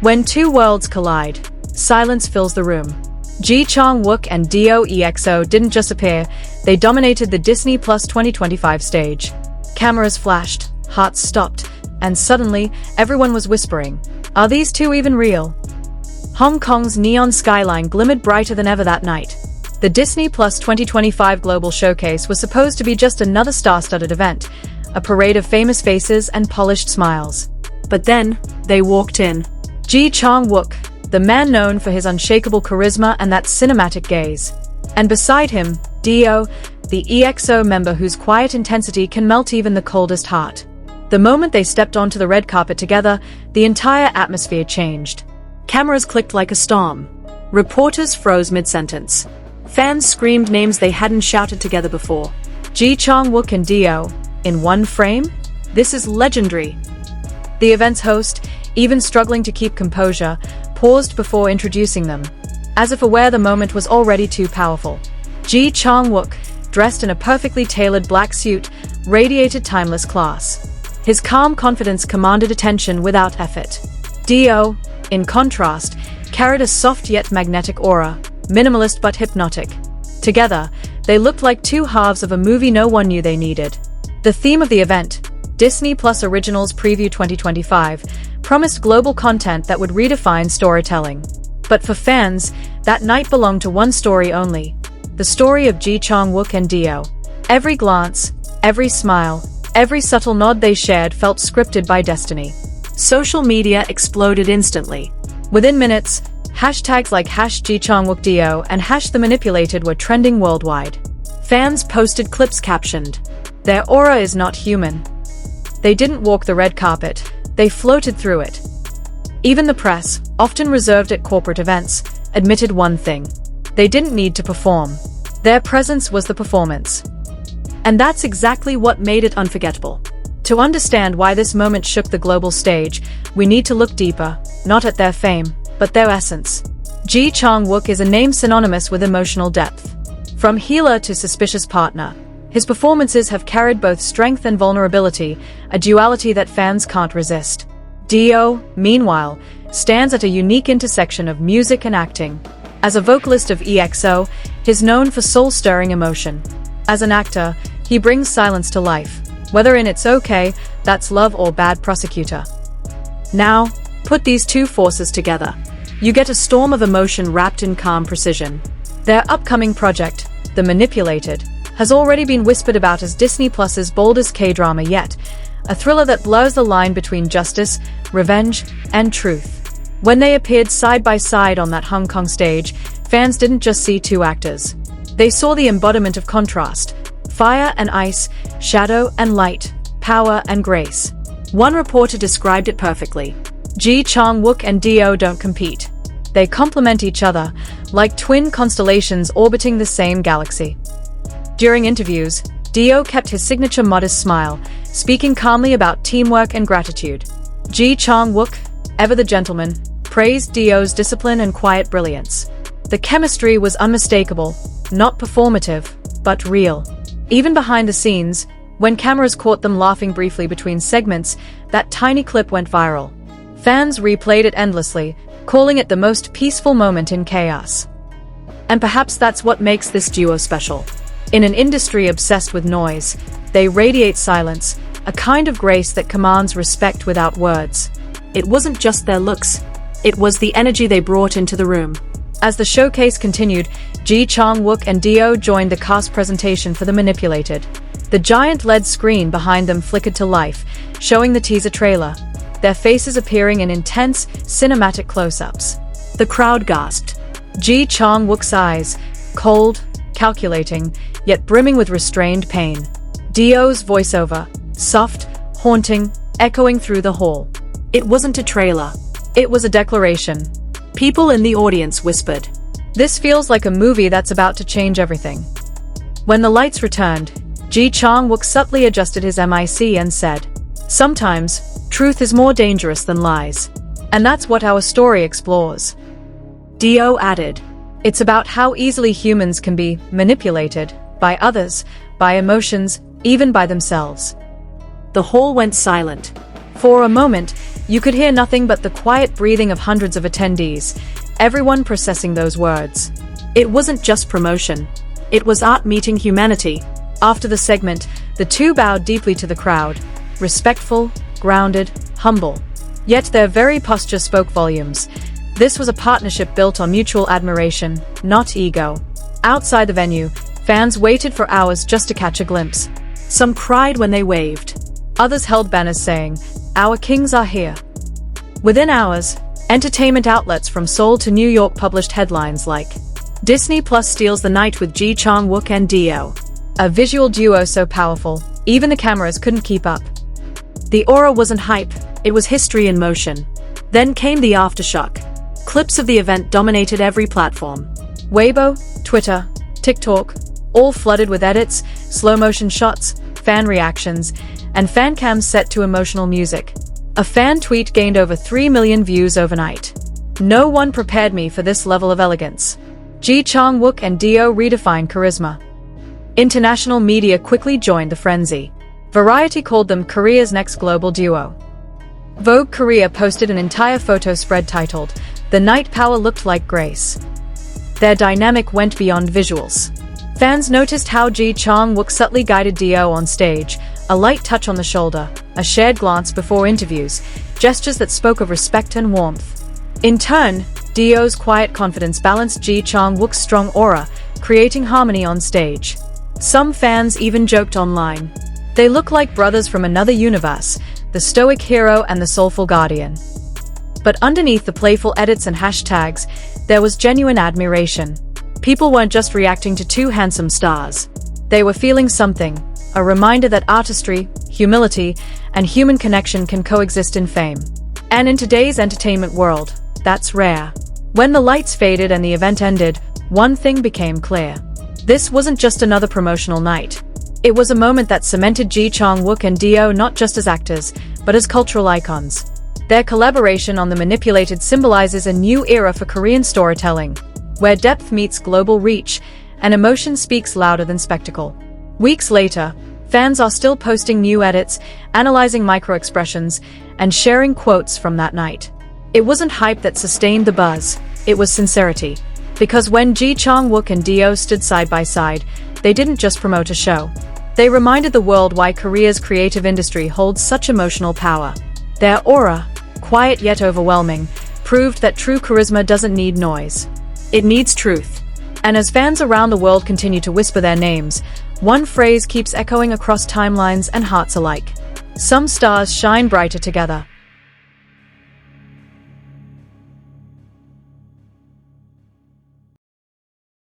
When two worlds collide, silence fills the room. Chang Wook D.O EXO didn't just appear, they dominated the Disney Plus 2025 stage. Cameras flashed, hearts stopped, and suddenly, everyone was whispering, "Are these two even real?" Hong Kong's neon skyline glimmered brighter than ever that night. The Disney Plus 2025 Global Showcase was supposed to be just another star-studded event, a parade of famous faces and polished smiles. But then, they walked in. Chang Wook, the man known for his unshakable charisma and that cinematic gaze. And beside him, D.O, the EXO member whose quiet intensity can melt even the coldest heart. The moment they stepped onto the red carpet together, the entire atmosphere changed. Cameras clicked like a storm. Reporters froze mid-sentence. Fans screamed names they hadn't shouted together before. Chang Wook and D.O, in one frame? This is legendary. The event's host, even struggling to keep composure, paused before introducing them, as if aware the moment was already too powerful. Chang Wook, dressed in a perfectly tailored black suit, radiated timeless class. His calm confidence commanded attention without effort. D.O, in contrast, carried a soft yet magnetic aura, minimalist but hypnotic. Together, they looked like two halves of a movie no one knew they needed. The theme of the event, Disney Plus Originals Preview 2025, promised global content that would redefine storytelling. But for fans, that night belonged to one story only: the story of Chang Wook and D.O. Every glance, every smile, every subtle nod they shared felt scripted by destiny. Social media exploded instantly. Within minutes, hashtags like #Chang Wook D.O and #The Manipulated were trending worldwide. Fans posted clips captioned, "Their aura is not human." They didn't walk the red carpet, they floated through it. Even the press, often reserved at corporate events, admitted one thing: they didn't need to perform. Their presence was the performance. And that's exactly what made it unforgettable. To understand why this moment shook the global stage, we need to look deeper, not at their fame, but their essence. Chang Wook is a name synonymous with emotional depth. From healer to suspicious partner, his performances have carried both strength and vulnerability, a duality that fans can't resist. D.O, meanwhile, stands at a unique intersection of music and acting. As a vocalist of EXO, he's known for soul-stirring emotion. As an actor, he brings silence to life, whether in It's Okay, That's Love or Bad Prosecutor. Now, put these two forces together. You get a storm of emotion wrapped in calm precision. Their upcoming project, The Manipulated, has already been whispered about as Disney Plus's boldest K-drama yet, a thriller that blurs the line between justice, revenge, and truth. When they appeared side by side on that Hong Kong stage, fans didn't just see two actors. They saw the embodiment of contrast: fire and ice, shadow and light, power and grace. One reporter described it perfectly: Chang Wook and D.O don't compete. They complement each other, like twin constellations orbiting the same galaxy. During interviews, D.O kept his signature modest smile, speaking calmly about teamwork and gratitude. Chang Wook, ever the gentleman, praised D.O's discipline and quiet brilliance. The chemistry was unmistakable, not performative, but real. Even behind the scenes, when cameras caught them laughing briefly between segments, that tiny clip went viral. Fans replayed it endlessly, calling it the most peaceful moment in chaos. And perhaps that's what makes this duo special. In an industry obsessed with noise, they radiate silence, a kind of grace that commands respect without words. It wasn't just their looks, it was the energy they brought into the room. As the showcase continued, Chang Wook and D.O joined the cast presentation for The Manipulated. The giant LED screen behind them flickered to life, showing the teaser trailer, their faces appearing in intense, cinematic close-ups. The crowd gasped. Chang Wook's eyes, cold, calculating, yet brimming with restrained pain. D.O's voiceover, soft, haunting, echoing through the hall. It wasn't a trailer. It was a declaration. People in the audience whispered, "This feels like a movie that's about to change everything." When the lights returned, Chang Wook subtly adjusted his mic and said, "Sometimes, truth is more dangerous than lies. And that's what our story explores." D.O added, "It's about how easily humans can be manipulated by others, by emotions, even by themselves." The hall went silent. For a moment, You could hear nothing but the quiet breathing of hundreds of attendees, everyone processing those words. It wasn't just promotion. It was art meeting humanity. After the segment, the two bowed deeply to the crowd, respectful, grounded, humble. Yet their very posture spoke volumes. This was a partnership built on mutual admiration, not ego. Outside the venue, fans waited for hours just to catch a glimpse. Some cried when they waved. Others held banners saying, "Our kings are here." Within hours, entertainment outlets from Seoul to New York published headlines like, "Disney Plus steals the night with Chang Wook D.O. A visual duo so powerful, even the cameras couldn't keep up." The aura wasn't hype, it was history in motion. Then came the aftershock. Clips of the event dominated every platform. Weibo, Twitter, TikTok, all flooded with edits, slow-motion shots, fan reactions, and fan cams set to emotional music. A fan tweet gained over 3 million views overnight. "No one prepared me for this level of elegance." Chang Wook D.O redefined charisma. International media quickly joined the frenzy. Variety called them Korea's next global duo. Vogue Korea posted an entire photo spread titled, "The Night Power Looked Like Grace." Their dynamic went beyond visuals. Fans noticed how Chang Wook subtly guided D.O on stage, a light touch on the shoulder, a shared glance before interviews, gestures that spoke of respect and warmth. In turn, D.O's quiet confidence balanced Chang Wook's strong aura, creating harmony on stage. Some fans even joked online. They look like brothers from another universe, the stoic hero and the soulful guardian. But underneath the playful edits and hashtags, there was genuine admiration. People weren't just reacting to two handsome stars. They were feeling something, a reminder that artistry, humility, and human connection can coexist in fame. And in today's entertainment world, that's rare. When the lights faded and the event ended, one thing became clear. This wasn't just another promotional night. It was a moment that cemented Chang Wook D.O not just as actors, but as cultural icons. Their collaboration on The Manipulated symbolizes a new era for Korean storytelling, where depth meets global reach, and emotion speaks louder than spectacle. Weeks later, fans are still posting new edits, analyzing micro-expressions, and sharing quotes from that night. It wasn't hype that sustained the buzz, it was sincerity. Because when Chang Wook D.O stood side by side, they didn't just promote a show. They reminded the world why Korea's creative industry holds such emotional power. Their aura, quiet yet overwhelming, proved that true charisma doesn't need noise. It needs truth. And as fans around the world continue to whisper their names, one phrase keeps echoing across timelines and hearts alike. Some stars shine brighter together.